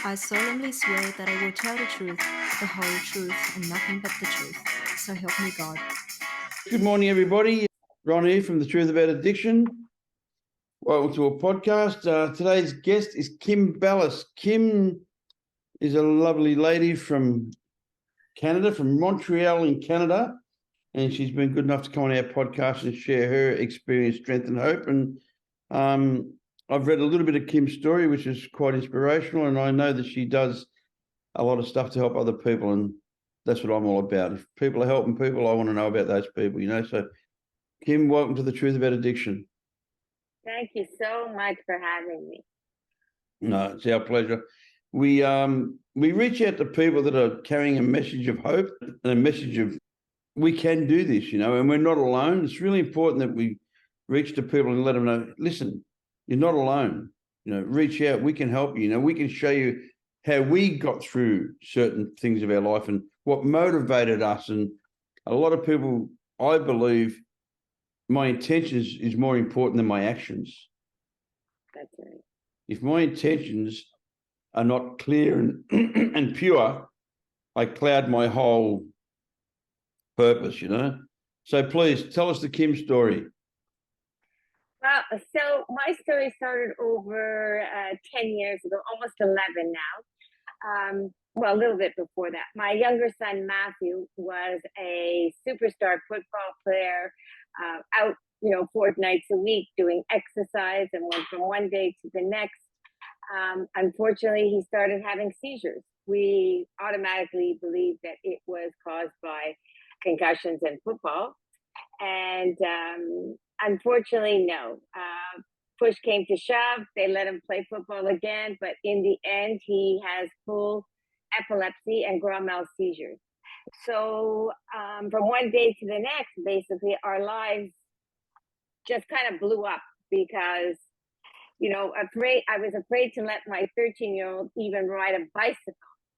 I solemnly swear that I will tell the truth, the whole truth, and nothing but the truth. So help me God. Good morning, everybody. Ron here from The Truth About Addiction. Welcome to a podcast. Today's guest is Kim Ballas. Kim is a lovely lady from Canada, from Montreal in Canada, and she's been good enough to come on our podcast and share her experience, strength, and hope. And I've read a little bit of Kim's story, which is quite inspirational, and I know that she does a lot of stuff to help other people, and that's what I'm all about. If people are helping people, I want to know about those people, you know. So, Kim, welcome to The Truth About Addiction. Thank you so much for having me. No, it's our pleasure. We reach out to people that are carrying a message of hope and a message of we can do this, you know, and we're not alone. It's really important that we reach to people and let them know, listen, you're not alone. You know, reach out. We can help you. You know, we can show you how we got through certain things of our life and what motivated us. And a lot of people, I believe, my intentions is more important than my actions. That's right. If my intentions are not clear and and pure, I cloud my whole purpose, you know. So please tell us the Kim story. Well, so my story started over 10 years ago, almost 11 now. Well, a little bit before that. My younger son, Matthew, was a superstar football player, out, 4 nights a week doing exercise and went from one day to the next. Unfortunately, he started having seizures. We automatically believed that it was caused by concussions in football. And unfortunately, no. Push came to shove. They let him play football again. But in the end, he has full epilepsy and grand mal seizures. So from one day to the next, basically, our lives just kind of blew up because, I was afraid to let my 13-year-old even ride a bicycle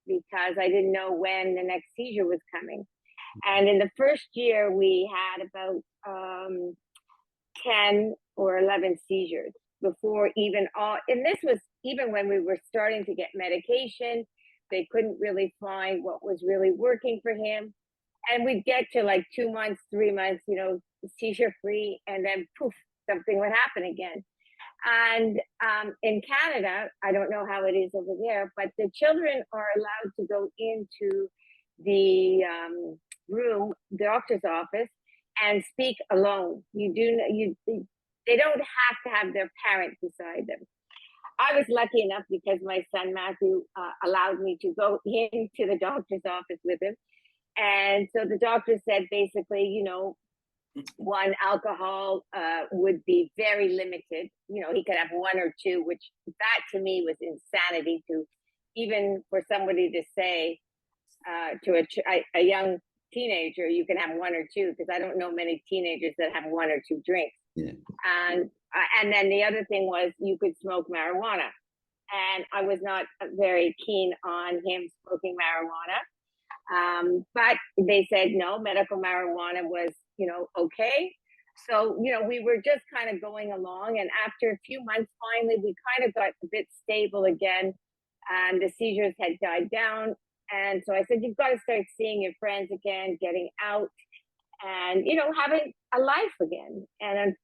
because I didn't know when the next seizure was coming. And in the first year, we had about 10 or 11 seizures before and this was even when we were starting to get medication. They couldn't really find what was really working for him. And we'd get to like 2 months, 3 months, seizure free, and then poof, something would happen again. And in Canada, I don't know how it is over there, but the children are allowed to go into the the doctor's office and speak alone. They don't have to have their parent beside them. I was lucky enough because my son Matthew allowed me to go into the doctor's office with him. And so the doctor said basically, one, alcohol would be very limited. He could have 1 or 2, which that to me was insanity to even for somebody to say to a young teenager, you can have 1 or 2, because I don't know many teenagers that have 1 or 2 drinks. Yeah. And then the other thing was you could smoke marijuana. And I was not very keen on him smoking marijuana. But they said no, medical marijuana was, okay. So, we were just kind of going along. And after a few months, finally, we kind of got a bit stable again. And the seizures had died down. And so I said, you've got to start seeing your friends again, getting out and, having a life again. And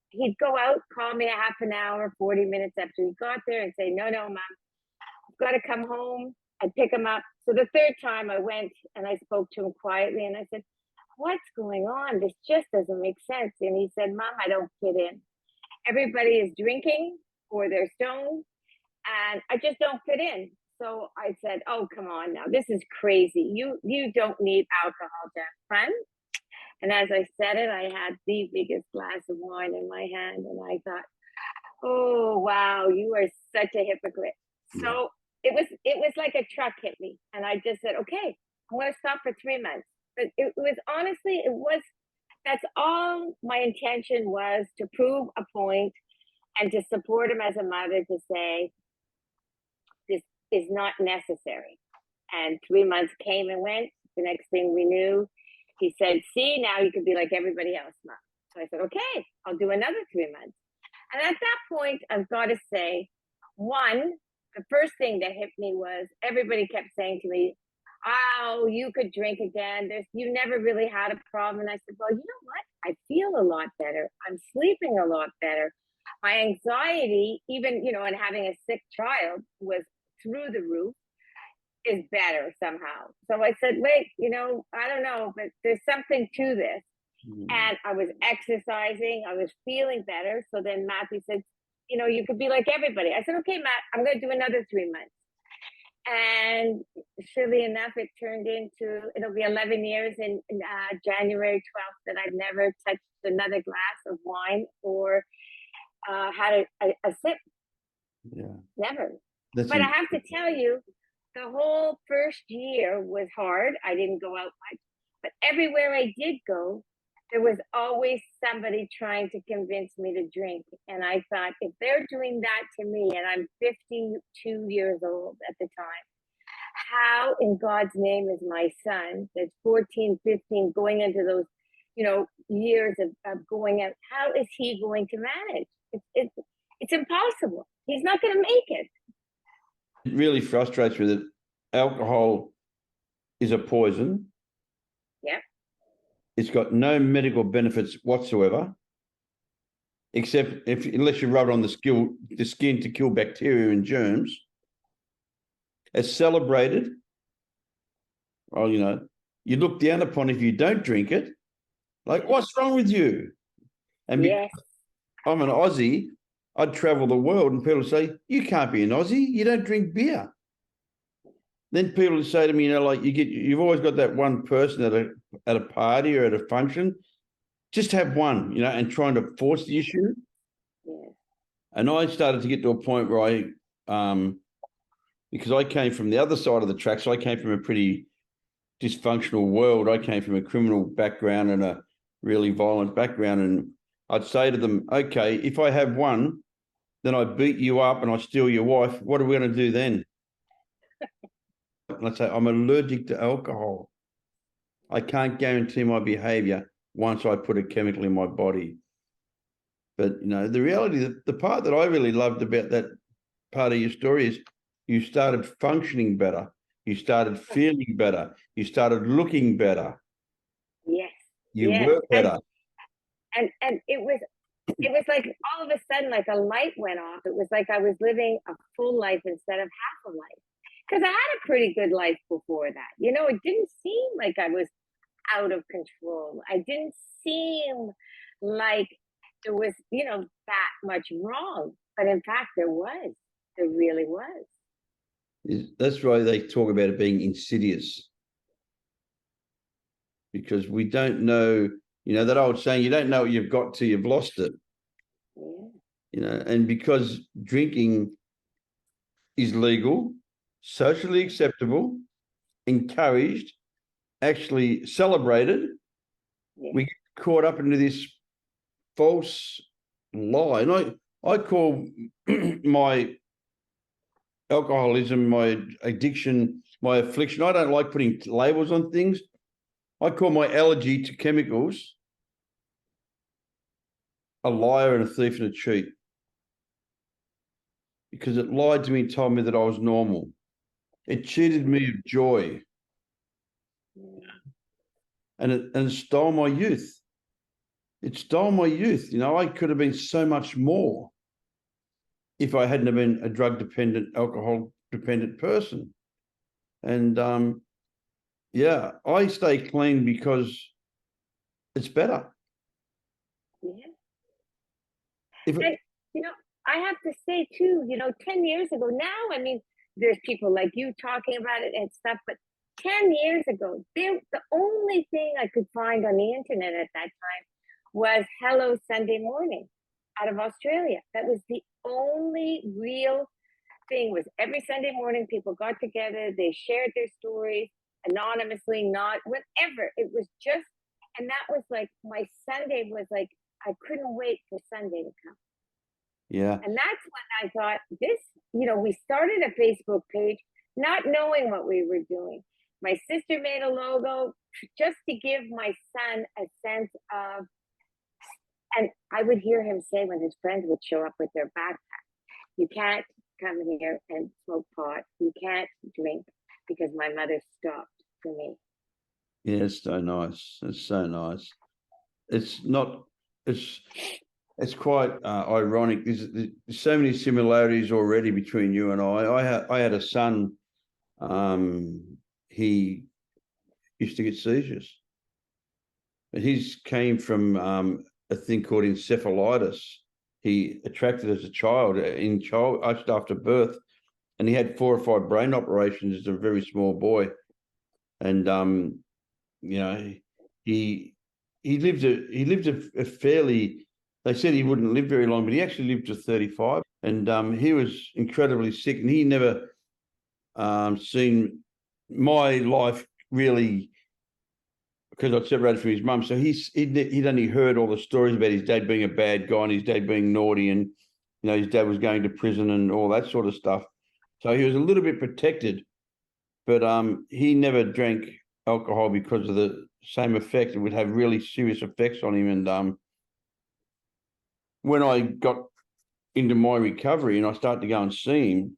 he'd go out, call me a half an hour, 40 minutes after he got there and say, no, Mom, I've got to come home. I'd pick him up. So the third time I went and I spoke to him quietly and I said, what's going on? This just doesn't make sense. And he said, Mom, I don't fit in. Everybody is drinking or they're stoned and I just don't fit in. So I said, oh, come on now. This is crazy. You don't need alcohol to have fun. And as I said it, I had the biggest glass of wine in my hand. And I thought, oh, wow, you are such a hypocrite. Yeah. So it was like a truck hit me. And I just said, okay, I'm going to stop for 3 months. But it was honestly, that's all my intention was, to prove a point and to support him as a mother, to say, this is not necessary. And 3 months came and went. The next thing we knew, he said, see, now you could be like everybody else, Mom. So I said, okay, I'll do another 3 months. And at that point, I've got to say, one, the first thing that hit me was everybody kept saying to me, "Oh, you could drink again. You never really had a problem." And I said, "Well, you know what? I feel a lot better. I'm sleeping a lot better. My anxiety, even, and having a sick child was through the roof, is better somehow." So I said, "Wait, I don't know, but there's something to this." And I was exercising. I was feeling better. So then Matthew said, "You could be like everybody." I said, "Okay, Matt, I'm going to do another 3 months." And surely enough, it'll be 11 years in January 12th that I've never touched another glass of wine or had a sip. Yeah. Never. That's But I have to tell you, the whole first year was hard. I didn't go out much. But everywhere I did go, there was always somebody trying to convince me to drink. And I thought, if they're doing that to me, and I'm 52 years old at the time, how in God's name is my son that's 14, 15, going into those, years of going out, how is he going to manage? It's impossible. He's not going to make it. It really frustrates me that alcohol is a poison. Yeah. It's got no medical benefits whatsoever, except unless you rub it on the skin to kill bacteria and germs. It's celebrated. Well, you look down upon if you don't drink it. Like, what's wrong with you? And Yes. I'm an Aussie, I'd travel the world and people say, "You can't be an Aussie, you don't drink beer." Then people say to me, you've always got that one person at a party or at a function, just have one, and trying to force the issue. Yes. And I started to get to a point where because I came from the other side of the tracks, I came from a pretty dysfunctional world. I came from a criminal background and a really violent background. And I'd say to them, "Okay, if I have one, then I beat you up and I steal your wife, what are we going to do then?" And I'd say, "I'm allergic to alcohol. I can't guarantee my behavior once I put a chemical in my body." But, the reality, the part that I really loved about that part of your story is you started functioning better. You started feeling better. You started looking better. Yes. You Yes. were better. And it was like all of a sudden, like a light went off. It was like I was living a full life instead of half a life. Because I had a pretty good life before that. It didn't seem like I was out of control. I didn't seem like there was, that much wrong. But in fact, there was. There really was. That's why they talk about it being insidious. Because we don't know, that old saying, you don't know what you've got till you've lost it. Yeah. And because drinking is legal, socially acceptable, encouraged, actually celebrated, we get caught up into this false lie. And I call my alcoholism, my addiction, my affliction, I don't like putting labels on things. I call my allergy to chemicals a liar and a thief and a cheat, because it lied to me and told me that I was normal. It cheated me of joy. And it stole my youth. It stole my youth. I could have been so much more if I hadn't have been a drug-dependent, alcohol-dependent person. And, I stay clean because it's better. Yeah. If it, And, I have to say too, 10 years ago now, I mean, there's people like you talking about it and stuff, but 10 years ago, the only thing I could find on the internet at that time was Hello Sunday Morning out of Australia. That was the only real thing. Was every Sunday morning people got together, they shared their stories anonymously, not whatever. It was just, and that was like my Sunday was like, I couldn't wait for Sunday to come. yeah. And that's when I thought this, we started a Facebook page, not knowing what we were doing. My sister made a logo just to give my son a sense of, and I would hear him say when his friends would show up with their backpack, "You can't come here and smoke pot. You can't drink because my mother stopped for me. Yeah, it's so nice. It's so nice. It's not. It's quite ironic. There's so many similarities already between you and I. I had a son. He used to get seizures. And his came from a thing called encephalitis. He attracted as a child just after birth, and he had 4 or 5 brain operations as a very small boy. And you know, he lived a fairly. They said he wouldn't live very long, but he actually lived to 35. And he was incredibly sick, and he never seen my life really, because I'd separated from his mum. So he'd only heard all the stories about his dad being a bad guy and his dad being naughty, and his dad was going to prison and all that sort of stuff. So he was a little bit protected, but he never drank alcohol because of the same effect. It would have really serious effects on him. And when I got into my recovery and I started to go and see him,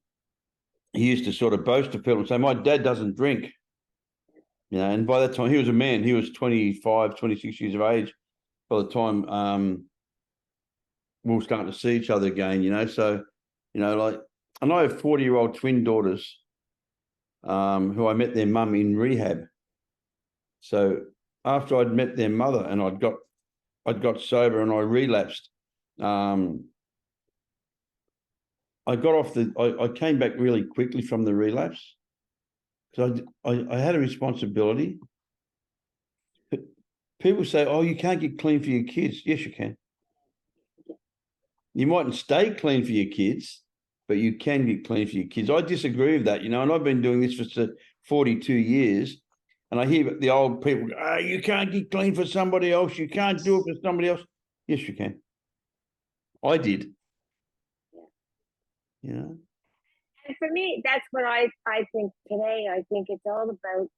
he used to sort of boast to people and say, "My dad doesn't drink." And by that time, he was a man. He was 25, 26 years of age by the time we were starting to see each other again, So, and I have 40-year-old twin daughters who I met their mum in rehab. So after I'd met their mother and I'd got sober and I relapsed, I got off I came back really quickly from the relapse. So I had a responsibility. People say, "Oh, you can't get clean for your kids." Yes, you can. You mightn't stay clean for your kids, but you can get clean for your kids. I disagree with that, and I've been doing this for 42 years, and I hear the old people, "You can't get clean for somebody else. You can't do it for somebody else." Yes, you can. I did. And for me, that's what I think today. I think it's all about,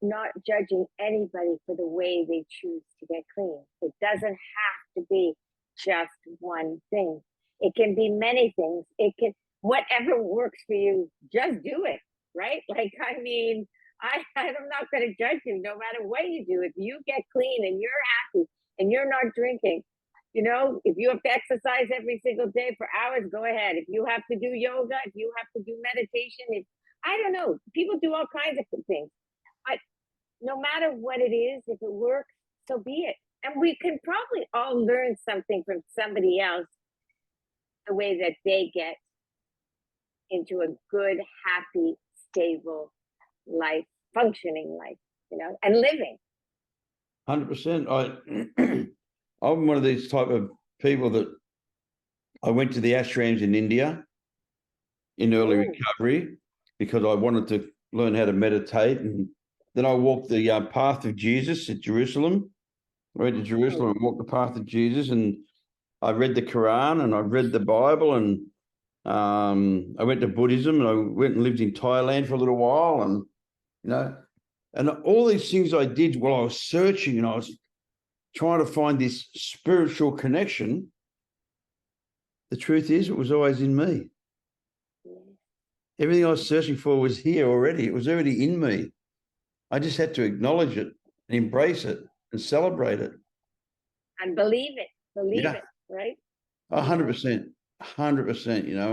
not judging anybody for the way they choose to get clean. It doesn't have to be just one thing. It can be many things. It can, whatever works for you, just do it, right? Like, I mean, I'm not going to judge you no matter what you do. If you get clean and you're happy and you're not drinking, if you have to exercise every single day for hours, go ahead. If you have to do yoga, if you have to do meditation, I don't know, people do all kinds of things. But no matter what it is, if it works, so be it. And we can probably all learn something from somebody else, the way that they get into a good, happy, stable life, functioning life, and living. 100%. I'm one of these type of people that I went to the ashrams in India in early recovery because I wanted to learn how to meditate. And then I walked the path of Jesus at Jerusalem. I went to Jerusalem and walked the path of Jesus, and I read the Quran and I read the Bible, and I went to Buddhism, and I went and lived in Thailand for a little while, and and all these things I did while I was searching, and I was trying to find this spiritual connection. The truth is, it was always in me. Everything I was searching for was here already. It was already in me. I just had to acknowledge it and embrace it and celebrate it. And believe it. Believe it, right? 100%. 100%, and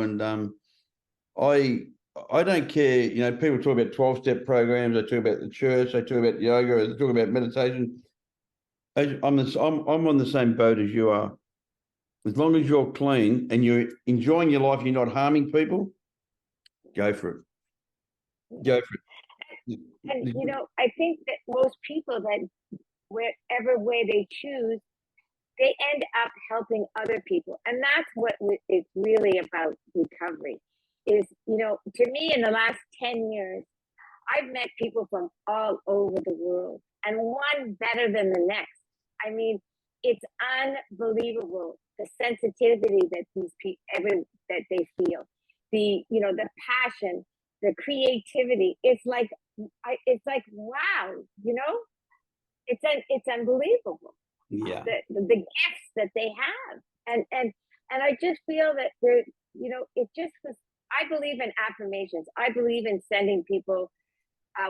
I don't care, people talk about 12-step programs, they talk about the church, they talk about yoga, they talk about meditation. I'm on the same boat as you are. As long as you're clean and you're enjoying your life, you're not harming people, go for it. Go for it. And I think that most people, that wherever way they choose, they end up helping other people. And that's what it's really about recovery. Is, to me, in the last 10 years, I've met people from all over the world, and one better than the next. I mean, it's unbelievable, the sensitivity that these people, that they feel, the passion, the creativity. It's like wow, it's unbelievable. Yeah. The gifts that they have, and I just feel that it just was. I believe in affirmations. I believe in sending people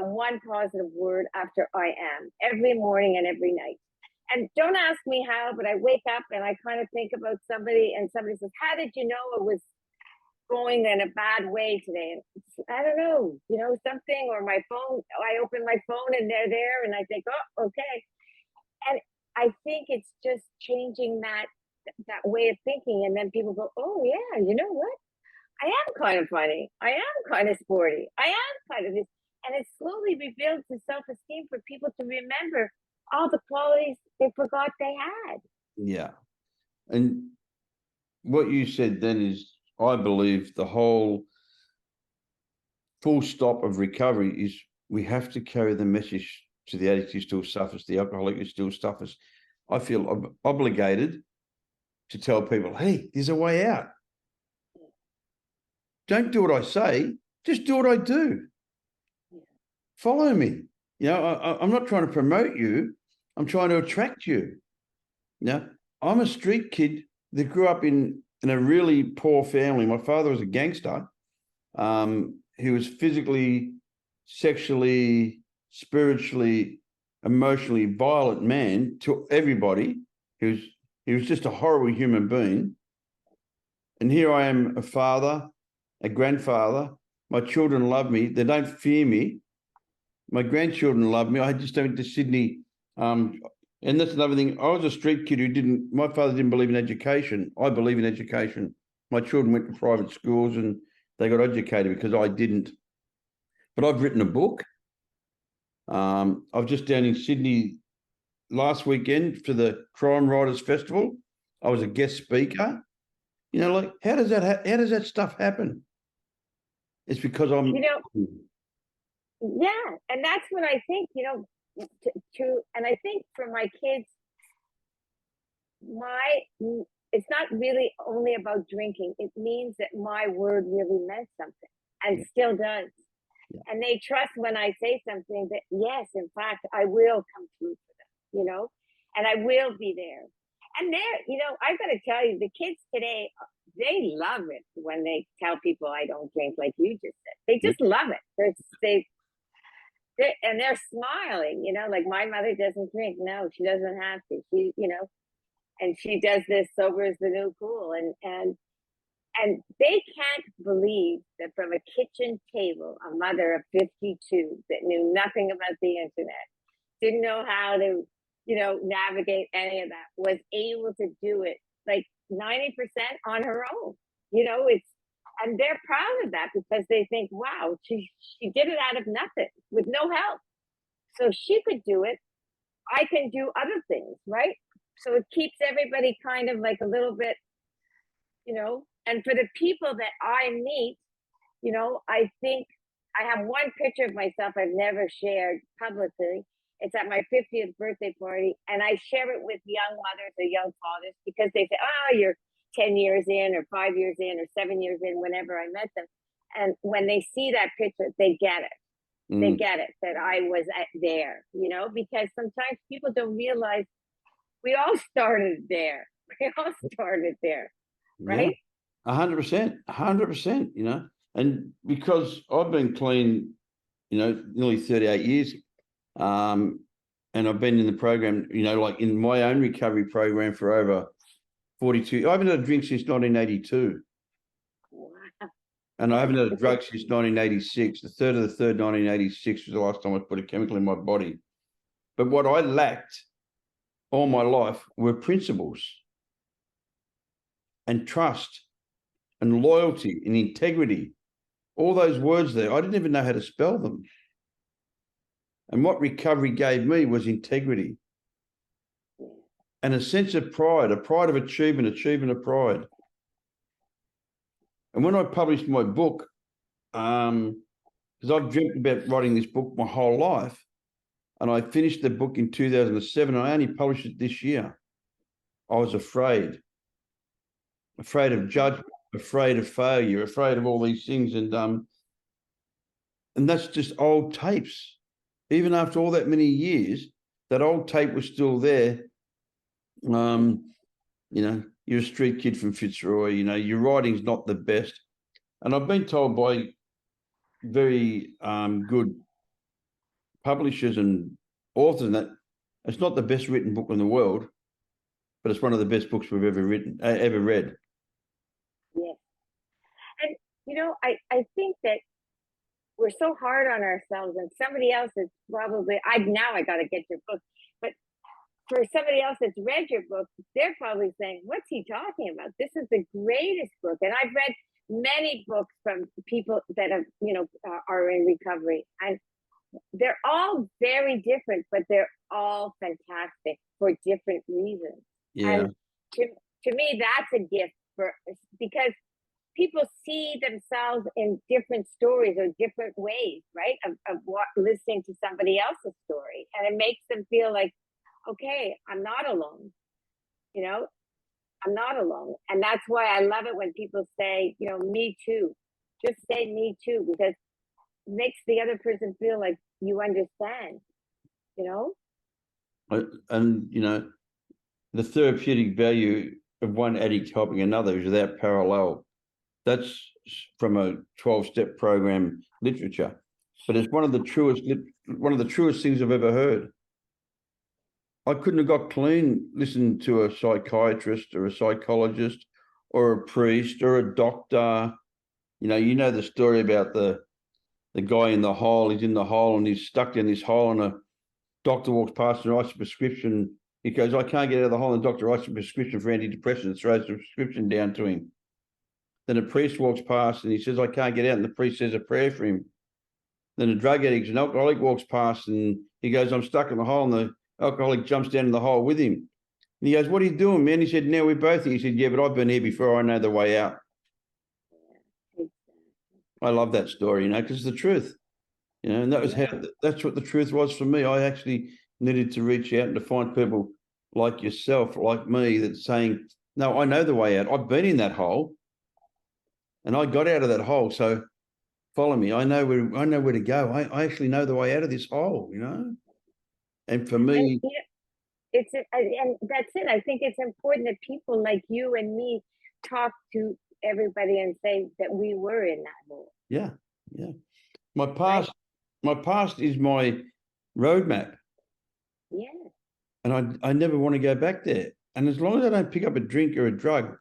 one positive word after I am every morning and every night. And don't ask me how, but I wake up and I kind of think about somebody, and somebody says, "How did you know it was going in a bad way today?" I don't know, something, or my phone. I open my phone and they're there, and I think, "Oh, okay." And I think it's just changing that way of thinking, and then people go, "Oh yeah, you know what? I am kind of funny. I am kind of sporty. I am kind of this." And it slowly rebuilds the self-esteem for people to remember all the qualities they forgot they had. Yeah. And what you said then is, I believe the whole full stop of recovery is we have to carry the message to the addict who still suffers, the alcoholic who still suffers. I feel obligated to tell people, hey, there's a way out. Don't do what I say, just do what I do. Follow me. I'm not trying to promote you. I'm trying to attract you. I'm a street kid that grew up in a really poor family. My father was a gangster. He was physically, sexually, spiritually, emotionally violent man to everybody. He was just a horrible human being. And here I am, a father, a grandfather. My children love me. They don't fear me. My grandchildren love me. I just went to Sydney. And that's another thing. I was a street kid my father didn't believe in education. I believe in education. My children went to private schools and they got educated because I didn't. But I've written a book. I was just down in Sydney last weekend for the Crime Writers Festival. I was a guest speaker. How does that stuff happen? It's because I'm. Yeah, and that's what I think. And I think for my kids, it's not really only about drinking. It means that my word really meant something, and still does. Yeah. And they trust when I say something that, yes, in fact, I will come through for them, and I will be there. And I've got to tell you, the kids today, they love it when they tell people I don't drink, like you just said. They just love it. They're smiling, like my mother doesn't drink. No, she doesn't have to. She, and she does this sober is the new cool. And they can't believe that from a kitchen table, a mother of 52 that knew nothing about the internet, didn't know how to, navigate any of that, was able to do it like 90% on her own. And they're proud of that because they think, wow, she did it out of nothing with no help. So she could do it. I can do other things, right? So it keeps everybody kind of like a little bit, and for the people that I meet, I think I have one picture of myself I've never shared publicly. It's at my 50th birthday party, and I share it with young mothers or young fathers because they say, oh, you're 10 years in or 5 years in or 7 years in, whenever I met them. And when they see that picture, they get it. They get it that I was there, because sometimes people don't realize we all started there. We all started there, right? 100%, and because I've been clean, nearly 38 years, and I've been in the program, like in my own recovery program for over 42. I haven't had a drink since 1982. Wow. And I haven't had a drug since 1986. The 3rd of the 3rd, 1986 was the last time I put a chemical in my body. But what I lacked all my life were principles and trust and loyalty and integrity. All those words there, I didn't even know how to spell them. And what recovery gave me was integrity and a sense of pride, a pride of achievement of pride. And when I published my book, because I've dreamt about writing this book my whole life, and I finished the book in 2007, and I only published it this year. I was afraid of judgment, afraid of failure, afraid of all these things. And that's just old tapes. Even after all that many years, that old tape was still there, you're a street kid from Fitzroy, you know, your writing's not the best. And I've been told by very good publishers and authors that it's not the best written book in the world, but it's one of the best books we've ever read. Yes. And, you know, I think that we're so hard on ourselves, and somebody else is probably, I got to get your book, but for somebody else that's read your book, they're probably saying, what's he talking about? This is the greatest book. And I've read many books from people that have, you know, are in recovery, and they're all very different, but they're all fantastic for different reasons. Yeah. And to me, that's a gift because people see themselves in different stories or different ways, right? Of listening to somebody else's story. And it makes them feel like, okay, I'm not alone. You know, I'm not alone. And that's why I love it when people say, you know, me too. Just say me too, because it makes the other person feel like you understand, you know? And, you know, the therapeutic value of one addict helping another is without parallel. That's from a 12-step program literature, but it's one of the truest things I've ever heard. I couldn't have got clean listening to a psychiatrist or a psychologist or a priest or a doctor. You know the story about the guy in the hole. He's in the hole and he's stuck in this hole, and a doctor walks past and writes a prescription. He goes, I can't get out of the hole, and the doctor writes a prescription for antidepressants, throws the prescription down to him. Then a priest walks past and he says, I can't get out, and the priest says a prayer for him. Then a drug addict, an alcoholic, walks past and he goes, I'm stuck in the hole, and the alcoholic jumps down in the hole with him. And he goes, what are you doing, man? He said, now we're both here. He said, yeah, but I've been here before. I know the way out. I love that story, you know, because it's the truth. You know, and that's what the truth was for me. I actually needed to reach out and to find people like yourself, like me, that's saying, no, I know the way out. I've been in that hole and I got out of that hole. So follow me. I know where to go. I actually know the way out of this hole, you know? And for me, and that's it. I think it's important that people like you and me talk to everybody and say that we were in that hole. Yeah. My past is my roadmap. Yeah. And I never want to go back there. And as long as I don't pick up a drink or a drug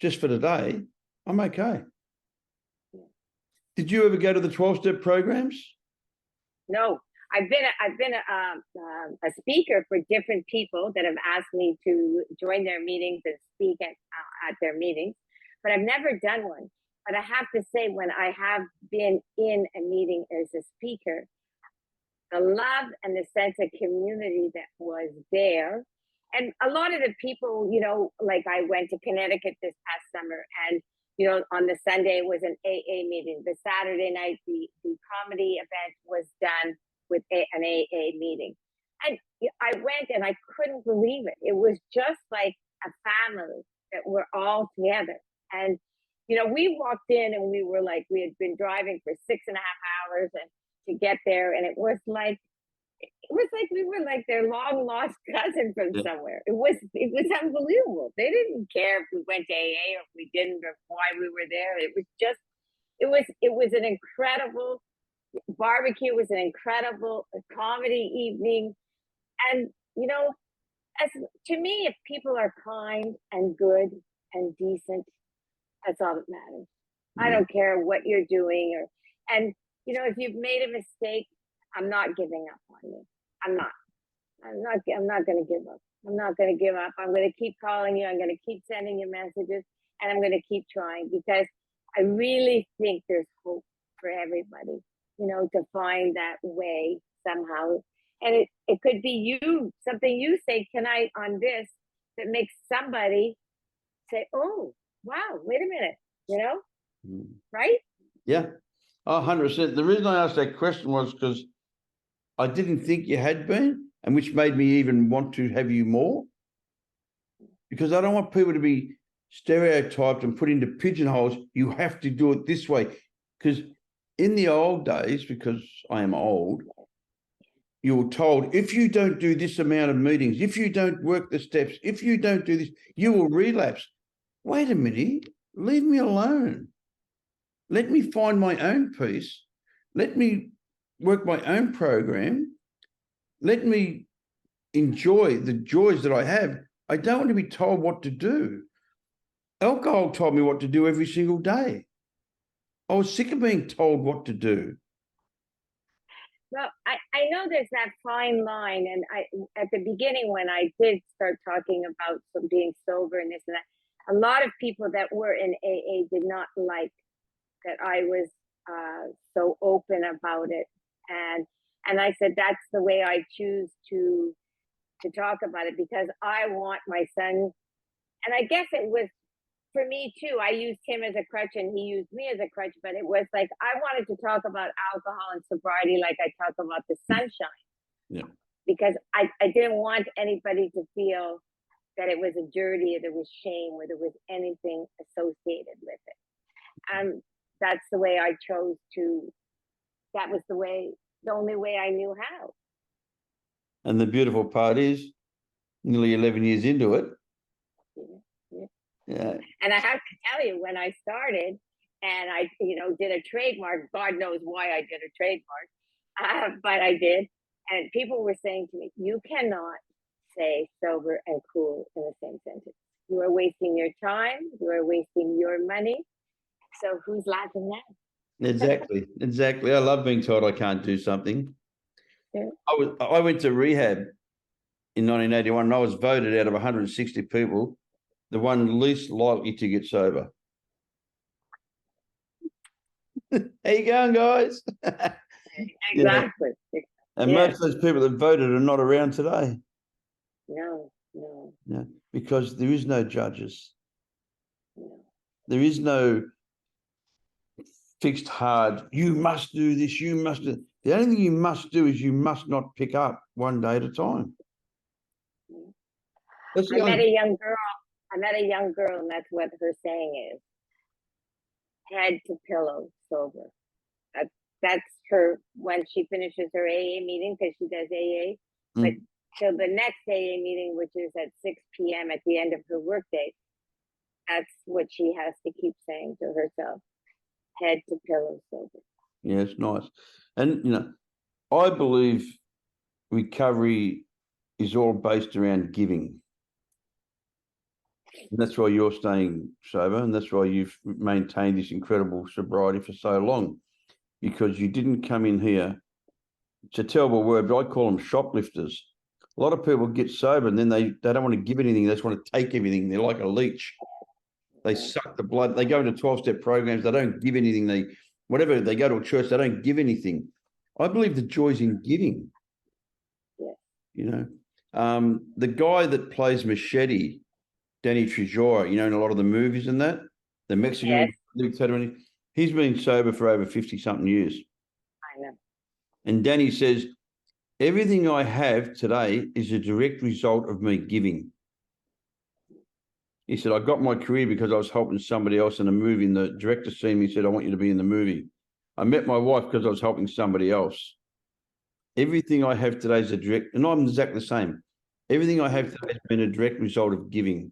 just for today, I'm okay. Yeah. Did you ever go to the 12-step programs? No, I've been a speaker for different people that have asked me to join their meetings and speak at their meetings, but I've never done one. But I have to say, when I have been in a meeting as a speaker, the love and the sense of community that was there. And a lot of the people, you know, like I went to Connecticut this past summer, and, you know, on the Sunday was an AA meeting. The Saturday night, the comedy event was done with an AA meeting. And I went and I couldn't believe it. It was just like a family that we're all together. And, you know, we walked in and we had been driving for 6.5 hours and to get there. And it was like we were like their long lost cousin from somewhere. It was unbelievable. They didn't care if we went to AA or if we didn't, or why we were there. It was an incredible barbecue. It was an incredible comedy evening. And, you know, to me, if people are kind and good and decent, that's all that matters. I don't care what you're doing, and you know, if you've made a mistake, I'm not giving up on you. I'm not going to give up. I'm not going to give up. I'm going to keep calling you. I'm going to keep sending you messages, and I'm going to keep trying, because I really think there's hope for everybody, you know, to find that way somehow. And it could be something you say tonight on this that makes somebody say, oh, wow, wait a minute, you know, right? Yeah, 100%. The reason I asked that question was because I didn't think you had been, and which made me even want to have you more, because I don't want people to be stereotyped and put into pigeonholes. You have to do it this way. Because in the old days, because I am old, you're told, if you don't do this amount of meetings, if you don't work the steps, if you don't do this, you will relapse. Wait a minute, leave me alone. Let me find my own peace. Let me work my own program. Let me enjoy the joys that I have. I don't want to be told what to do. Alcohol told me what to do every single day. I was sick of being told what to do. Well, I know there's that fine line, and at the beginning when I did start talking about being sober and this and that, a lot of people that were in AA did not like that I was so open about it, and I said that's the way I choose to talk about it, because I want my son, and I guess it was for me too. I used him as a crutch and he used me as a crutch, but it was like I wanted to talk about alcohol and sobriety like I talk about the sunshine. Yeah. Because I didn't want anybody to feel that it was a dirty or there was shame or there was anything associated with it. That's the way I chose to, that was the only way I knew how. And the beautiful part is, nearly 11 years into it. Yeah. And I have to tell you, when I started and I, did a trademark, God knows why I did a trademark, but I did. And people were saying to me, you cannot say sober and cool in the same sentence. You are wasting your time. You are wasting your money. So who's laughing now? Exactly. I love being told I can't do something. Yeah. I went to rehab in 1981 and I was voted out of 160 people the one least likely to get sober. How you going, guys? Exactly. And most of those people that voted are not around today. No. Because there is no judges. No. There is no fixed hard, you must do this, you must do. The only thing you must do is you must not pick up one day at a time. I met a young girl, and that's what her saying is. Head to pillow, sober. That's her when she finishes her AA meeting, because she does AA. But till the next AA meeting, which is at 6 p.m. at the end of her workday, that's what she has to keep saying to herself. Head to pillow, sober. Yeah, it's nice. And, I believe recovery is all based around giving. And that's why you're staying sober, and that's why you've maintained this incredible sobriety for so long, because you didn't come in here. It's a terrible word, but I call them shoplifters. A lot of people get sober and then they don't want to give anything. They just want to take everything. They're like a leech. They suck the blood. They go into 12-step programs. They don't give anything. They go to a church, they don't give anything. I believe the joy's in giving. Yeah. The guy that plays Machete, Danny Trejoya, in a lot of the movies and that, the Mexican, he's been sober for over 50-something years. I know. And Danny says, everything I have today is a direct result of me giving. He said, I got my career because I was helping somebody else in a movie, and the director seen me and said, I want you to be in the movie. I met my wife because I was helping somebody else. Everything I have today is a direct, and I'm exactly the same. Everything I have today has been a direct result of giving.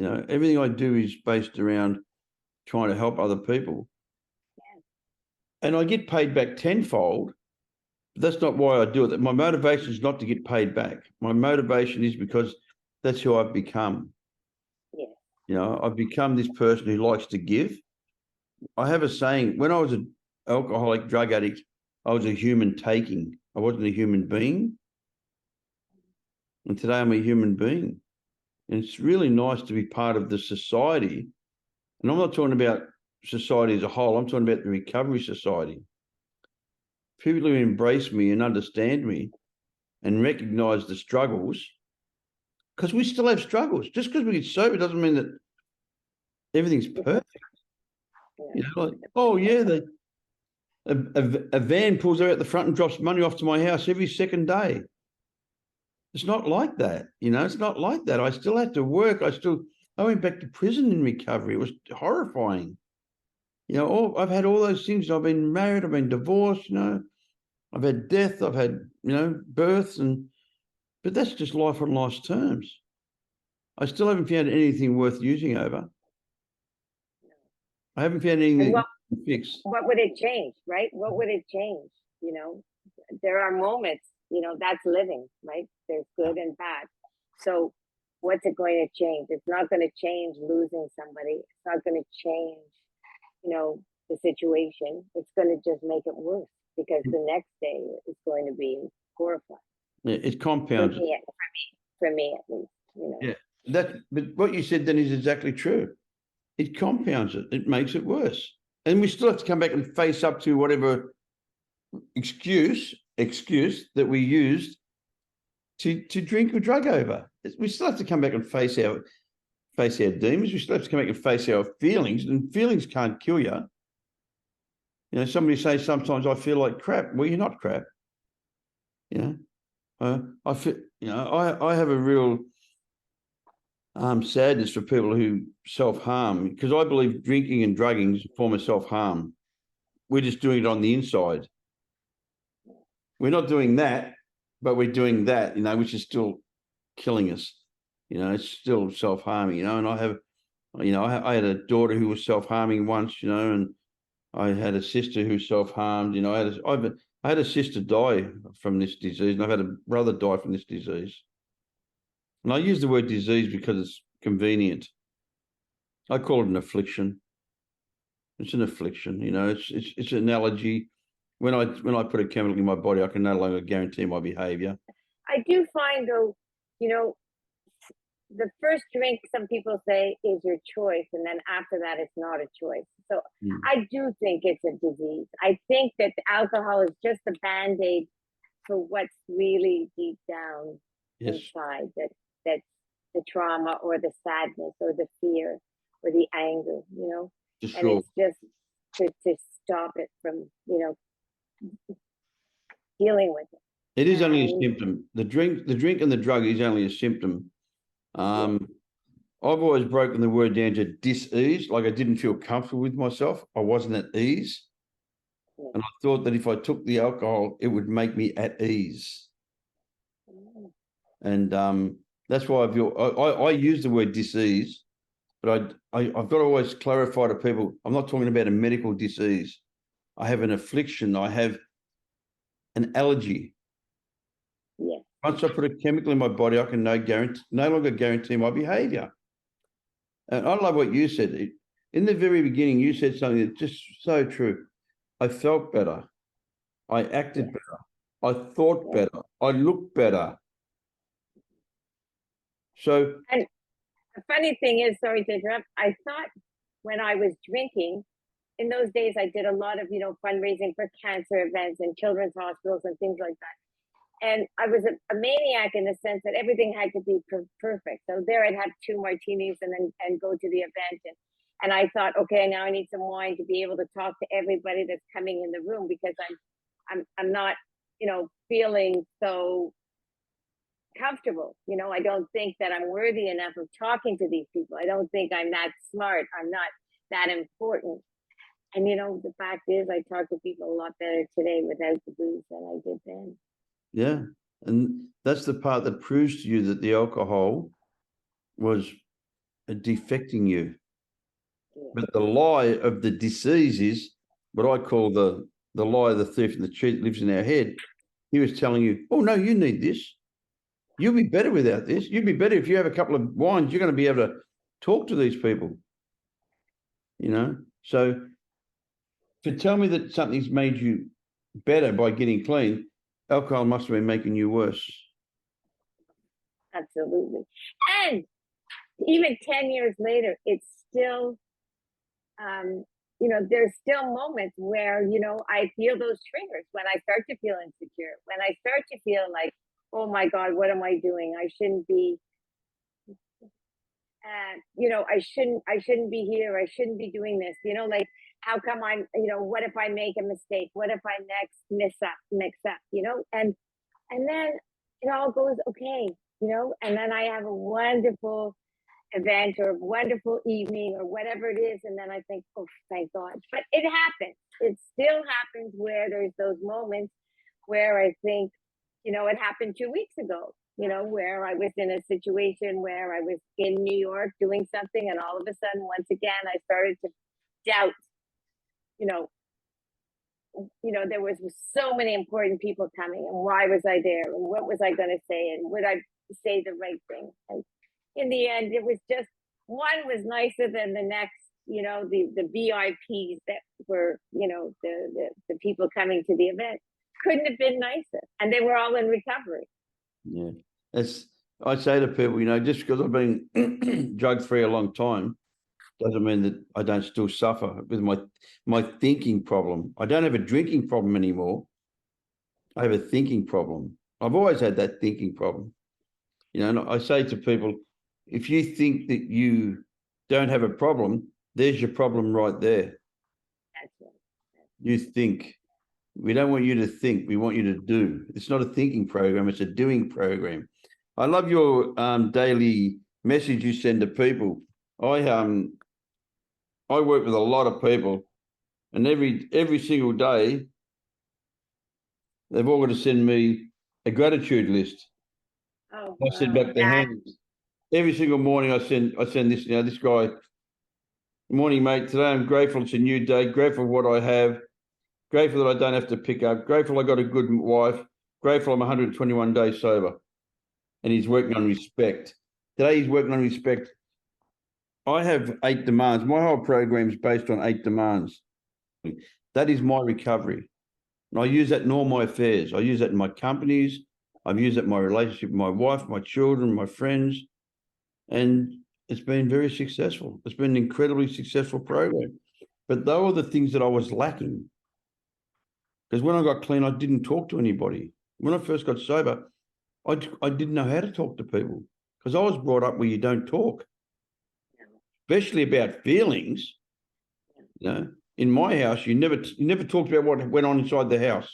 Everything I do is based around trying to help other people. Yeah. And I get paid back tenfold. But that's not why I do it. My motivation is not to get paid back. My motivation is because that's who I've become. Yeah. I've become this person who likes to give. I have a saying, when I was an alcoholic drug addict, I was a human taking. I wasn't a human being. And today I'm a human being. And it's really nice to be part of the society. And I'm not talking about society as a whole. I'm talking about the recovery society. People who embrace me and understand me and recognize the struggles, because we still have struggles. Just because we get sober doesn't mean that everything's perfect. A van pulls out the front and drops money off to my house every second day. It's not like that. It's not like that. I still have to work. I went back to prison in recovery. It was horrifying. I've had all those things. I've been married. I've been divorced, I've had death, I've had, births, but that's just life on life's terms. I still haven't found anything worth using over. I haven't found anything And that you can fix. what would it change, right? What would it change? There are moments, that's living, right? There's good and bad. So what's it going to change? It's not going to change losing somebody. It's not going to change, the situation. It's going to just make it worse because the next day is going to be horrifying. Yeah, it compounds it. For me at least, Yeah, but what you said then is exactly true. It compounds it. It makes it worse. And we still have to come back and face up to whatever excuse that we used to drink or drug over. We still have to come back and face our demons. We still have to come back and face our feelings, and feelings can't kill you. Somebody says sometimes I feel like crap. Well, you're not crap. I feel, I have a real sadness for people who self-harm, because I believe drinking and drugging is a form of self-harm. We're just doing it on the inside. We're not doing that, but we're doing that, which is still killing us. It's still self-harming, and I have, I had a daughter who was self-harming once, and I had a sister who self-harmed, I had a sister die from this disease, and I've had a brother die from this disease. And I use the word disease because it's convenient. I call it an affliction. It's an affliction, it's an analogy. When I put a chemical in my body, I can no longer guarantee my behavior. I do find though, the first drink, some people say, is your choice, and then after that it's not a choice. So I do think it's a disease. I think that alcohol is just a band-aid for what's really deep down inside, that's the trauma or the sadness or the fear or the anger, and it's just to stop it from, dealing with it. It is only a symptom. The drink and the drug is only a symptom. I've always broken the word down to dis-ease, like I didn't feel comfortable with myself. I wasn't at ease. And I thought that if I took the alcohol, it would make me at ease. And that's why I use the word dis-ease, but I've got to always clarify to people, I'm not talking about a medical disease. I have an affliction. I have an allergy. Once I put a chemical in my body, I can no longer guarantee my behavior. And I love what you said. In the very beginning, you said something that's just so true. I felt better. I acted better. I thought better. I looked better. So, and the funny thing is, sorry to interrupt, I thought when I was drinking, in those days, I did a lot of, fundraising for cancer events and children's hospitals and things like that. And I was a maniac in the sense that everything had to be perfect. So there I'd have 2 martinis and go to the event. And I thought, okay, now I need some wine to be able to talk to everybody that's coming in the room, because I'm not, feeling so comfortable. I don't think that I'm worthy enough of talking to these people. I don't think I'm that smart. I'm not that important. And, the fact is, I talk to people a lot better today without the booze than I did then. Yeah. And that's the part that proves to you that the alcohol was defecting you. But the lie of the disease is what I call the lie of the thief and the cheat that lives in our head. He was telling you, oh, no, you need this. You'll be better without this. You'll be better if you have a couple of wines. You're going to be able to talk to these people. So to tell me that something's made you better by getting clean, alcohol must have been making you worse. Absolutely. And even 10 years later, it's still, there's still moments where, I feel those triggers when I start to feel insecure, when I start to feel like, oh my God, what am I doing? I shouldn't be, I shouldn't be here. I shouldn't be doing this, like, how come I'm, what if I make a mistake? What if I mix up, and then it all goes okay, and then I have a wonderful event or a wonderful evening or whatever it is. And then I think, oh, thank God. But it happens. It still happens where there's those moments where I think, it happened 2 weeks ago, where I was in a situation where I was in New York doing something, and all of a sudden, once again, I started to doubt, you know, there was so many important people coming, and why was I there, and what was I going to say, and would I say the right thing? And in the end, it was just, one was nicer than the next. The VIPs that were, the people coming to the event couldn't have been nicer, and they were all in recovery. Yeah, I say to people, just because I've been drug free a long time doesn't mean that I don't still suffer with my thinking problem. I don't have a drinking problem anymore. I have a thinking problem. I've always had that thinking problem. And I say to people, if you think that you don't have a problem, there's your problem right there. That's right. You think. We don't want you to think. We want you to do. It's not a thinking program. It's a doing program. I love your daily message you send to people. I work with a lot of people, and every single day, they've all got to send me a gratitude list. Oh, I send back their hands. Every single morning I send this, this guy, morning, mate, today I'm grateful it's a new day, grateful for what I have, grateful that I don't have to pick up, grateful I got a good wife, grateful I'm 121 days sober. And he's working on respect. Today he's working on respect. I have 8 demands. My whole program is based on 8 demands. That is my recovery. And I use that in all my affairs. I use that in my companies. I've used that in my relationship with my wife, my children, my friends. And it's been very successful. It's been an incredibly successful program. But those were the things that I was lacking. Because when I got clean, I didn't talk to anybody. When I first got sober, I didn't know how to talk to people because I was brought up where you don't talk, especially about feelings. In my house, you never talked about what went on inside the house.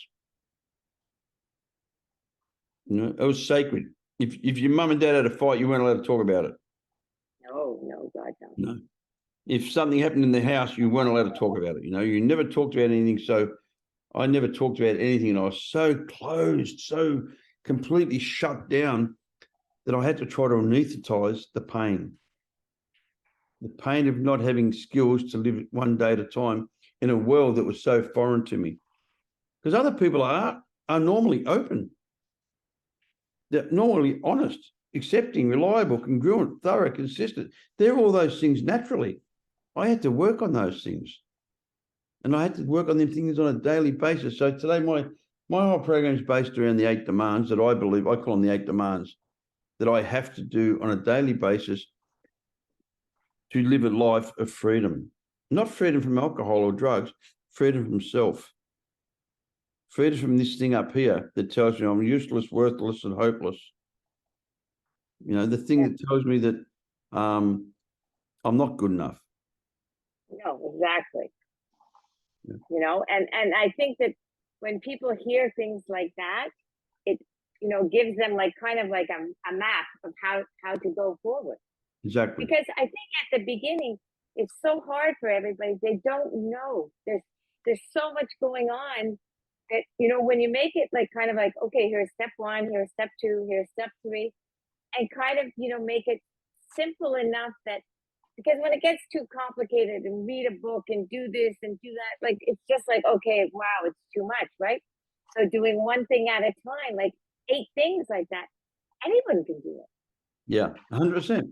It was sacred. If your mum and dad had a fight, you weren't allowed to talk about it. No, God, no. No. If something happened in the house, you weren't allowed to talk about it. You never talked about anything. So I never talked about anything, and I was so closed, so completely shut down that I had to try to anesthetize the pain of not having skills to live one day at a time in a world that was so foreign to me. Because other people are normally open. They're normally honest, accepting, reliable, congruent, thorough, consistent. They're all those things naturally. I had to work on those things. And I had to work on them things on a daily basis. So today my whole program is based around the 8 demands that I believe, I call them the 8 demands, that I have to do on a daily basis to live a life of freedom. Not freedom from alcohol or drugs, freedom from self. Freedom from this thing up here that tells me I'm useless, worthless, and hopeless. The thing that tells me that I'm not good enough. No, exactly. And I think that when people hear things like that, it, gives them kind of like a map of how to go forward. Exactly. Because I think at the beginning, it's so hard for everybody. They don't know. There's so much going on that, when you make it kind of like, okay, here's step 1, here's step 2, here's step 3, and kind of, make it simple enough that, because when it gets too complicated and read a book and do this and do that, it's just like, okay, wow, it's too much, right? So doing one thing at a time, 8 things like that, anyone can do it. Yeah, 100%.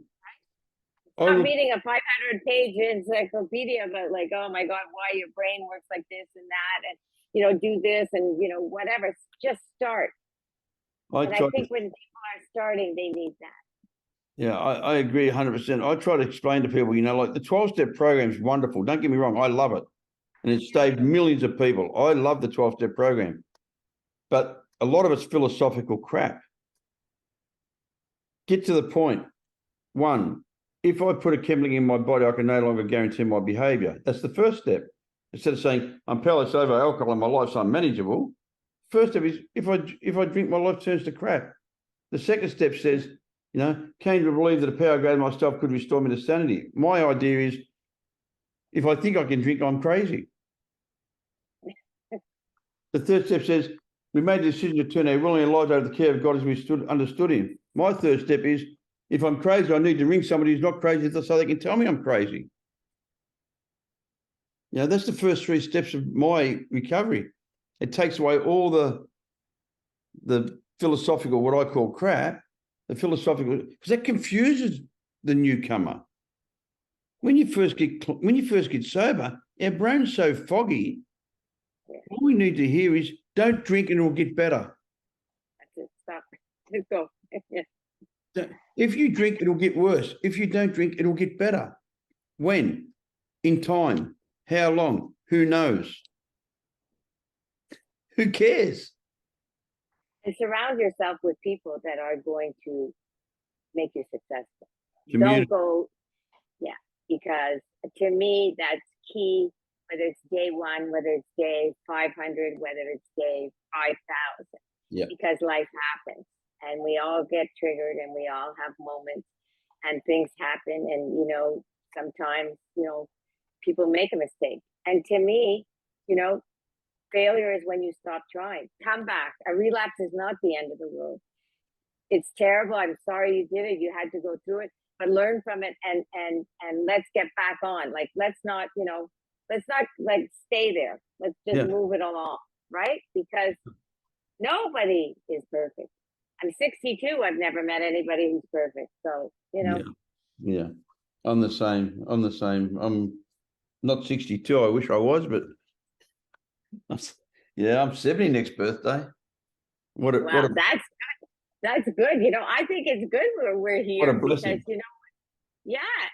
I'm reading a 500-page encyclopedia about oh my God, why your brain works like this and that, and do this and whatever. Just start. I think when people are starting, they need that. Yeah, I agree 100%. I try to explain to people, the 12-step program is wonderful. Don't get me wrong, I love it. And it's saved millions of people. I love the 12-step program. But a lot of it's philosophical crap. Get to the point. 1, if I put a chemical in my body, I can no longer guarantee my behavior. That's the first step. Instead of saying, I'm powerless over alcohol and my life's unmanageable, first step is, if I drink, my life turns to crap. The second step says, came to believe that a power greater than myself could restore me to sanity. My idea is, if I think I can drink, I'm crazy. The third step says, We made the decision to turn our willing and lives over the care of God as we understood him. My third step is, if I'm crazy, I need to ring somebody who's not crazy so they can tell me I'm crazy. That's the first 3 steps of my recovery. It takes away all the philosophical, what I call crap, the philosophical, because that confuses the newcomer. When you first get sober, our brain's so foggy. All we need to hear is, don't drink and it'll get better. That's it. Stop. Let's go. If you drink, it'll get worse. If you don't drink, it'll get better. When? In time. How long? Who knows? Who cares? And surround yourself with people that are going to make you successful. Community. Don't go, because to me, that's key, whether it's day 1, whether it's day 500, whether it's day 5,000, because life happens and we all get triggered and we all have moments and things happen. And, sometimes, people make a mistake. And to me, failure is when you stop trying. Come back. A relapse is not the end of the world. It's terrible. I'm sorry you did it. You had to go through it, but learn from it and let's get back on. Like, let's not like stay there. Let's just move it along, right? Because nobody is perfect. I'm 62. I've never met anybody who's perfect. So, Yeah. I'm the same. I'm not 62. I wish I was, but I'm 70 next birthday. That's good. I think it's good we're here. What a blessing. Because,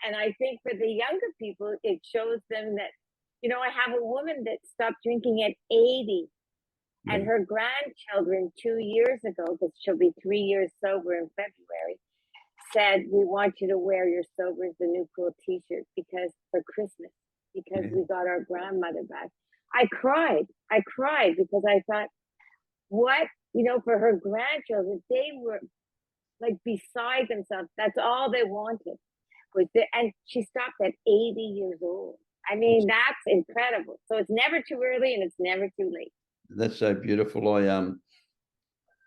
and I think for the younger people, it shows them that, I have a woman that stopped drinking at 80 and her grandchildren 2 years ago, because she'll be 3 years sober in February, said, we want you to wear your sober is the new cool t-shirt for Christmas, because we got our grandmother back. I cried because I thought, what, for her grandchildren, they were like beside themselves. That's all they wanted. And she stopped at 80 years old. I mean, that's incredible. So it's never too early and it's never too late. That's so beautiful. I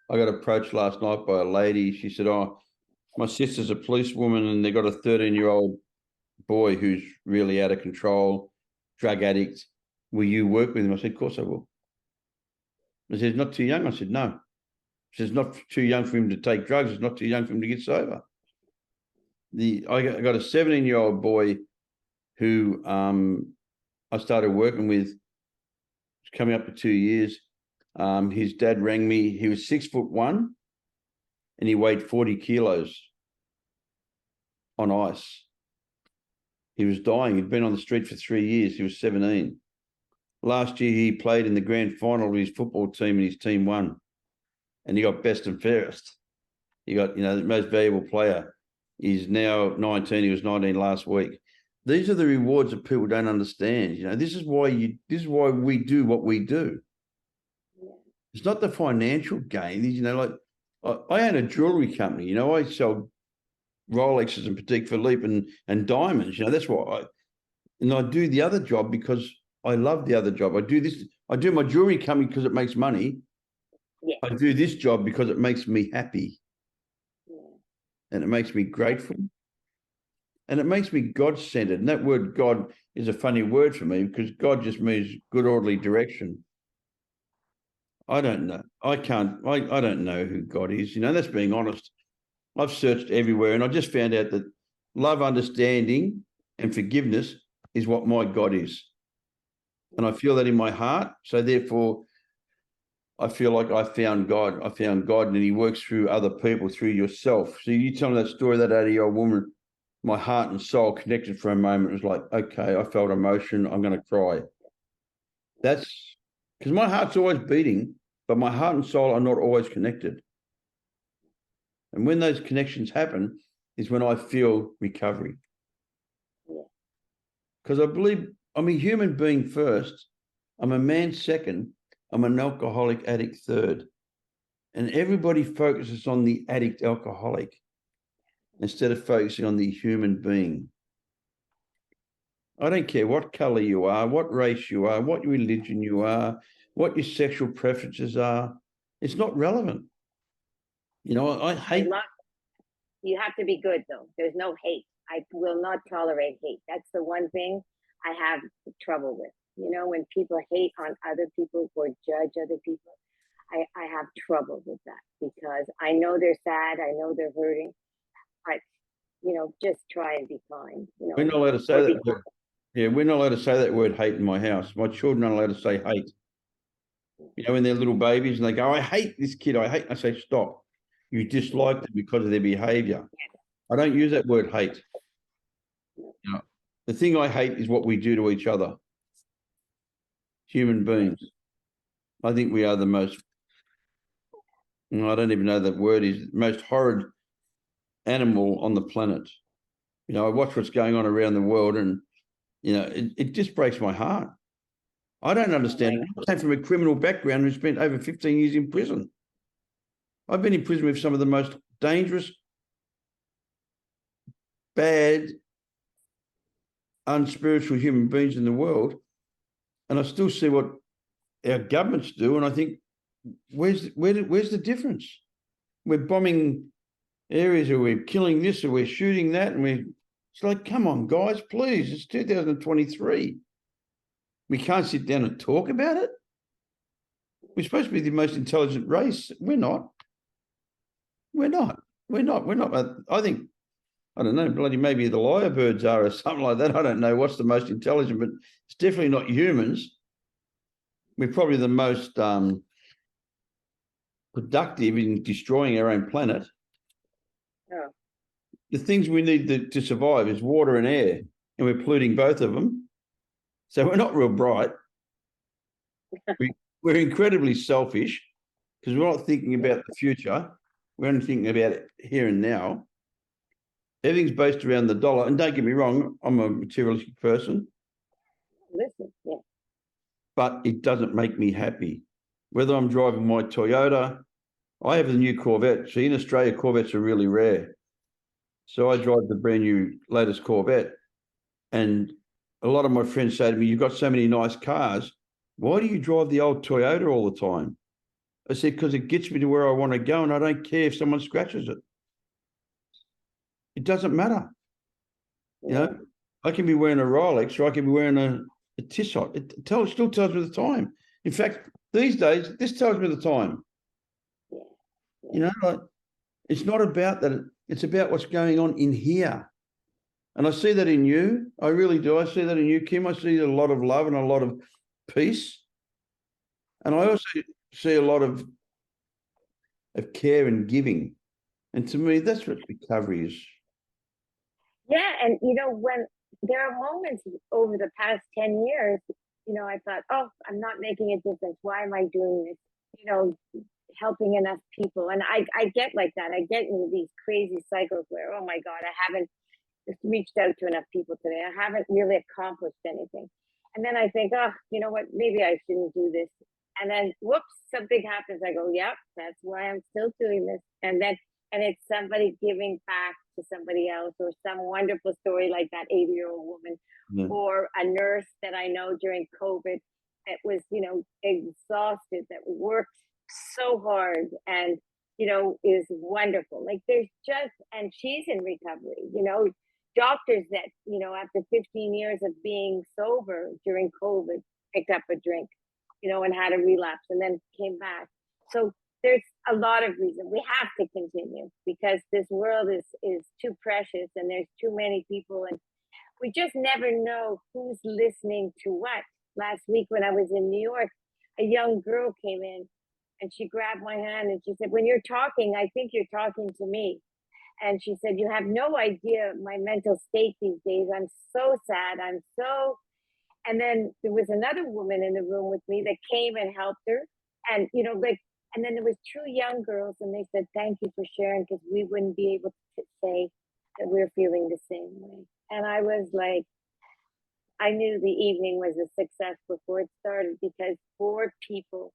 got approached last night by a lady. She said, my sister's a policewoman and they got a 13-year-old boy who's really out of control, drug addict. Will you work with him? I said, of course I will. I said, not too young? I said, no. She said, it's not too young for him to take drugs. It's not too young for him to get sober. I got a 17-year-old boy who I started working with. It's coming up to 2 years. His dad rang me. He was 6'1" and he weighed 40 kilos on ice. He was dying. He'd been on the street for 3 years. He was 17. Last year, he played in the grand final of his football team and his team won. And he got best and fairest. He got, the most valuable player. He's now 19. He was 19 last week. These are the rewards that people don't understand. This is why we do what we do. It's not the financial gain. Like I own a jewelry company. I sell Rolexes and Petit Philippe and diamonds. That's what I do the other job because I love the other job. I do this. I do my jewelry company because it makes money. Yeah. I do this job because it makes me happy. Yeah. And it makes me grateful. And it makes me God-centered. And that word God is a funny word for me because God just means good, orderly direction. I don't know. I don't know who God is. That's being honest. I've searched everywhere and I just found out that love, understanding and forgiveness is what my God is. And I feel that in my heart. So therefore, I feel like I found God. I found God and he works through other people, through yourself. So you tell me that story, that 80-year-old woman, my heart and soul connected for a moment. It was like, okay, I felt emotion. I'm going to cry. That's because my heart's always beating, but my heart and soul are not always connected. And when those connections happen is when I feel recovery. Because I believe I'm a human being first. I'm a man second. I'm an alcoholic addict third. And everybody focuses on the addict alcoholic instead of focusing on the human being. I don't care what color you are, what race you are, what religion you are, what your sexual preferences are. It's not relevant. You know, I hate. You have to be good, though. There's no hate. I will not tolerate hate. That's the one thing I have trouble with. You know, when people hate on other people or judge other people, I have trouble with that because I know they're sad. I know they're hurting, but, you know, just try and be kind. You know, We're not allowed to say that word. Yeah, we're not allowed to say that word hate in my house. My children aren't allowed to say hate. You know, when they're little babies and they go, I hate this kid, I hate. I say, stop. You dislike them because of their behavior. I don't use that word hate. You know, the thing I hate is what we do to each other. Human beings. I think we are the most, I don't even know that word is, most horrid animal on the planet. You know, I watch what's going on around the world and, you know, it just breaks my heart. I don't understand it. I came from a criminal background and spent over 15 years in prison. I've been in prison with some of the most dangerous, bad, unspiritual human beings in the world. And I still see what our governments do. And I think, where's the difference? We're bombing areas or we're killing this or we're shooting that. And it's like, come on, guys, please. It's 2023. We can't sit down and talk about it. We're supposed to be the most intelligent race. We're not. I think, I don't know, bloody maybe the lyrebirds are or something like that. I don't know what's the most intelligent, but it's definitely not humans. We're probably the most productive in destroying our own planet. Yeah. The things we need to survive is water and air, and we're polluting both of them. So we're not real bright. We're incredibly selfish because we're not thinking about the future. We're only thinking about it here and now. Everything's based around the dollar. And don't get me wrong, I'm a materialistic person. Listen, yeah. But it doesn't make me happy. Whether I'm driving my Toyota, I have the new Corvette. See, in Australia, Corvettes are really rare. So I drive the brand new latest Corvette. And a lot of my friends say to me, you've got so many nice cars. Why do you drive the old Toyota all the time? I said, because it gets me to where I want to go and I don't care if someone scratches it. It doesn't matter. You know, I can be wearing a Rolex or I can be wearing a Tissot. It still tells me the time. In fact, these days, this tells me the time. You know, like, it's not about that. It's about what's going on in here. And I see that in you. I really do. I see that in you, Kim. I see a lot of love and a lot of peace. And I also see a lot of care and giving. And to me, that's what recovery is. Yeah. And, you know, when there are moments over the past 10 years, you know, I thought, oh, I'm not making a difference. Why am I doing this? You know, helping enough people. And I get like that. I get into these crazy cycles where, oh my God, I haven't reached out to enough people today. I haven't really accomplished anything. And then I think, oh, you know what, maybe I shouldn't do this. And then whoops, something happens. I go, yep, that's why I'm still doing this. And it's somebody giving back to somebody else, or some wonderful story like that 80-year-old woman, or a nurse that I know during COVID that was, you know, exhausted, that worked so hard and, you know, is wonderful. Like there's just, and she's in recovery, you know, doctors that, you know, after 15 years of being sober during COVID, picked up a drink, you know, and had a relapse and then came back. So there's a lot of reasons we have to continue because this world is too precious and there's too many people and we just never know who's listening to what. Last week when I was in New York, a young girl came in and she grabbed my hand and she said, when you're talking, I think you're talking to me. And she said, you have no idea my mental state these days. I'm so sad. And then there was another woman in the room with me that came and helped her. And, you know, like, and then there was two young girls and they said, thank you for sharing because we wouldn't be able to say that we're feeling the same way. And I was like, I knew the evening was a success before it started because 4 people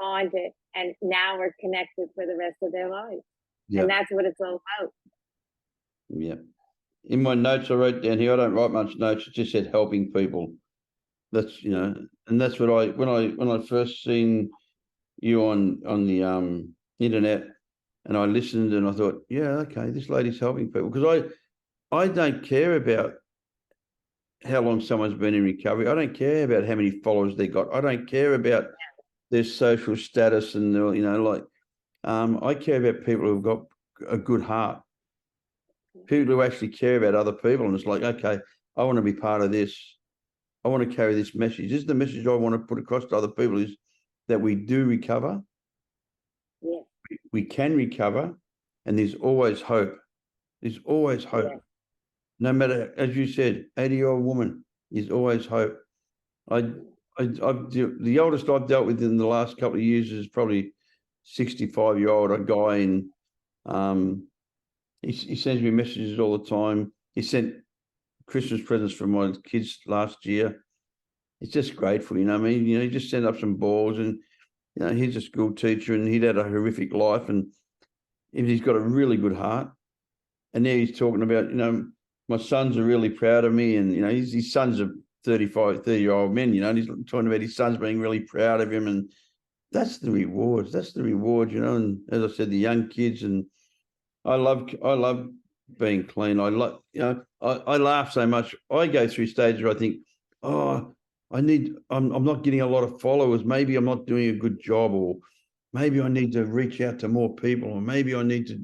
on it and now are connected for the rest of their lives. Yeah. And that's what it's all about. Yeah. In my notes I wrote down here, I don't write much notes, it just said helping people. That's, you know, and that's what when I first seen you on the internet, and I listened and I thought, yeah, okay, this lady's helping people, because I don't care about how long someone's been in recovery. I don't care about how many followers they got. I don't care about their social status and I care about people who've got a good heart, people who actually care about other people, and it's like, okay, I want to be part of this. I want to carry this message. This is the message I want to put across to other people, is that we do recover. Yeah. We can recover, and there's always hope. There's always hope. Yeah. No matter, as you said, 80-year-old woman, there's always hope. The oldest I've dealt with in the last couple of years is probably 65-year-old, a guy, and he sends me messages all the time. He sent Christmas presents for my kids last year. It's just grateful, you know what I mean? You know, he just sent up some balls, and you know, he's a school teacher and he'd had a horrific life, and he's got a really good heart. And now he's talking about, you know, my sons are really proud of me, and you know, his sons are 30-year-old men, you know, and he's talking about his sons being really proud of him, and that's the rewards. That's the reward, you know. And as I said, the young kids, and I love being clean. I love, you know, I laugh so much. I go through stages where I think, oh, I'm not getting a lot of followers. Maybe I'm not doing a good job, or maybe I need to reach out to more people, or maybe I need to,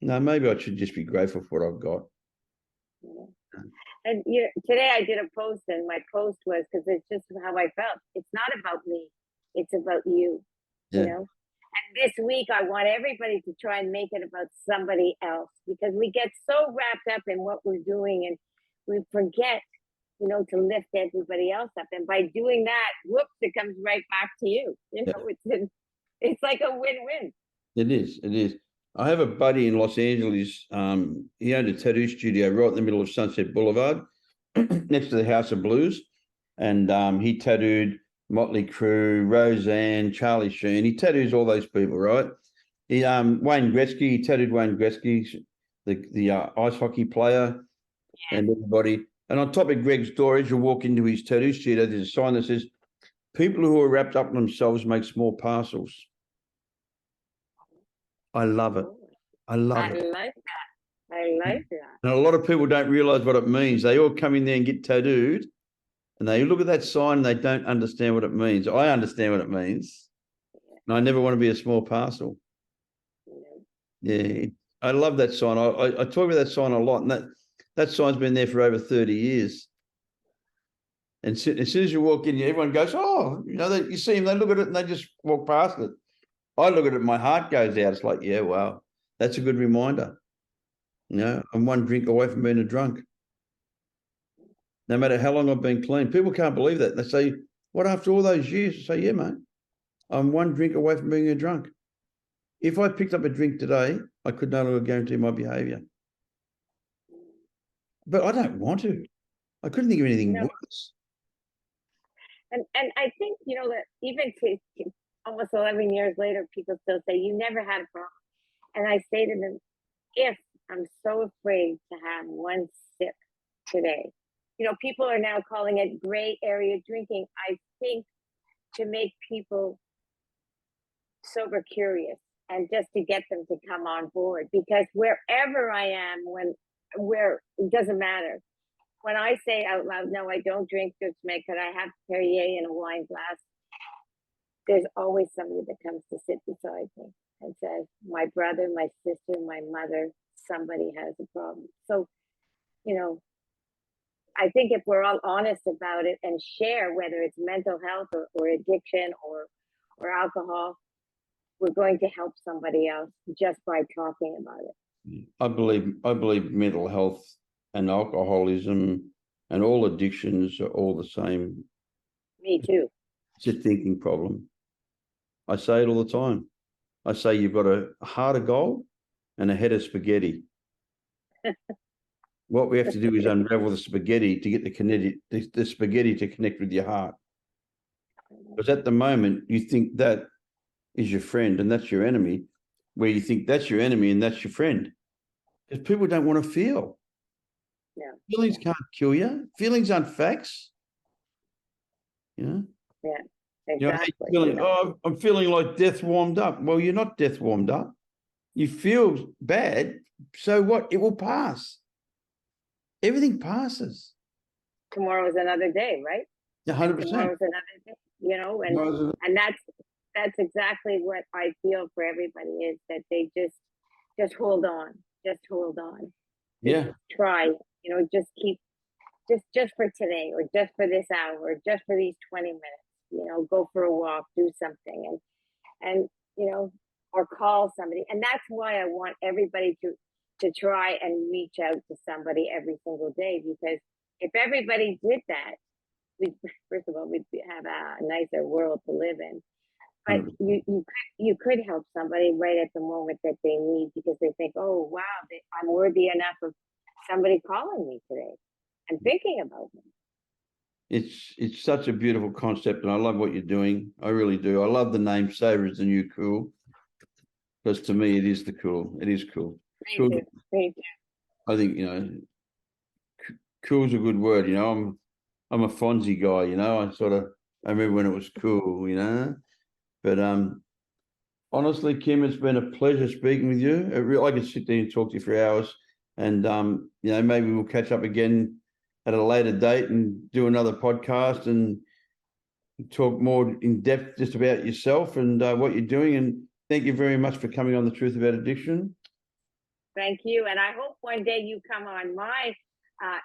no, maybe I should just be grateful for what I've got. And today I did a post, and my post was, because it's just how I felt. It's not about me. It's about you, Yeah. you know? And this week I want everybody to try and make it about somebody else, because we get so wrapped up in what we're doing, and we forget, you know, to lift everybody else up. And by doing that, whoops, it comes right back to you. You know, it's like a win-win. It is. It is. I have a buddy in Los Angeles. He owned a tattoo studio right in the middle of Sunset Boulevard, next to the House of Blues, and he tattooed Motley Crue, Roseanne, Charlie Sheen. He tattoos all those people, right? He Wayne Gretzky. He tattooed Wayne Gretzky, the ice hockey player, and everybody. And on top of Greg's door, as you walk into his tattoo studio, there's a sign that says, "People who are wrapped up in themselves make small parcels." I love it. I love it. I like that. I like that. And a lot of people don't realize what it means. They all come in there and get tattooed, and they look at that sign and they don't understand what it means. I understand what it means, and I never want to be a small parcel. Yeah, I love that sign. I talk about that sign a lot, and that sign's been there for over 30 years. And as soon as you walk in, everyone goes, "Oh, you know," you see them, they look at it and they just walk past it. I look at it, my heart goes out. It's like, yeah, wow, that's a good reminder. You know, I'm one drink away from being a drunk. No matter how long I've been clean, people can't believe that. They say, "What, after all those years?" I say, "Yeah, mate, I'm one drink away from being a drunk. If I picked up a drink today, I could no longer guarantee my behaviour. But I don't want to. I couldn't think of anything worse." And I think, you know, that even to almost 11 years later, people still say, "You never had a problem." And I say to them, if I'm so afraid to have one sip today, you know, people are now calling it gray area drinking. I think to make people sober curious, and just to get them to come on board, because wherever I am, it doesn't matter. When I say out loud, "No, I don't drink just make it, I have Perrier in a wine glass," there's always somebody that comes to sit beside me and says, "My brother, my sister, my mother, somebody has a problem." So, you know, I think if we're all honest about it and share, whether it's mental health or addiction or alcohol, we're going to help somebody else just by talking about it. I believe mental health and alcoholism and all addictions are all the same. Me too. It's a thinking problem. I say it all the time. I say you've got a heart of gold and a head of spaghetti. What we have to do is unravel the spaghetti to get the spaghetti to connect with your heart. Because at the moment, you think that is your friend and that's your enemy, where you think that's your enemy and that's your friend. Because people don't want to feel. Yeah. Feelings can't kill you. Feelings aren't facts. You know? Yeah. You know, how exactly. you feeling? Oh, I'm feeling like death warmed up. Well, you're not death warmed up. You feel bad. So what? It will pass. Everything passes. Tomorrow is another day, right? 100%. Tomorrow is another day, you know, and that's exactly what I feel for everybody is that they just hold on, just hold on. Yeah. Try, you know, just keep just for today or just for this hour or just for these 20 minutes, you know, go for a walk, do something and you know, or call somebody. And that's why I want everybody to try and reach out to somebody every single day, because if everybody did that, we first of all we'd have a nicer world to live in. But you could help somebody right at the moment that they need, because they think, oh wow, I'm worthy enough of somebody calling me today and thinking about me. It's such a beautiful concept, and I love what you're doing. I really do. I love the name Savor is the New Cool, because to me it is the cool. It is cool. Thank you. Thank you. I think, you know, cool's a good word. You know, I'm a Fonzie guy. You know, I remember when it was cool. You know, but honestly, Kim, it's been a pleasure speaking with you. I could sit there and talk to you for hours, and you know, maybe we'll catch up again at a later date and do another podcast and talk more in depth just about yourself and what you're doing. And thank you very much for coming on The Truth About Addiction. Thank you. And I hope one day you come on my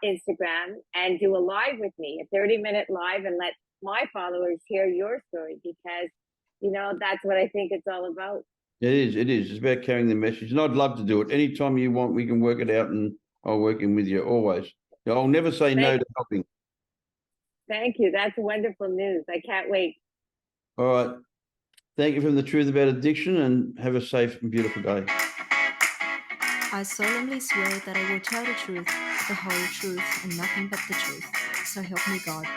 Instagram and do a live with me, a 30-minute live, and let my followers hear your story, because, you know, that's what I think it's all about. It is. It is. It's about carrying the message. And I'd love to do it. Anytime you want, we can work it out, and I'll work in with you always. I'll never say no to helping. Thank you. That's wonderful news. I can't wait. All right. Thank you from The Truth About Addiction, and have a safe and beautiful day. I solemnly swear that I will tell the truth, the whole truth, and nothing but the truth. So help me God.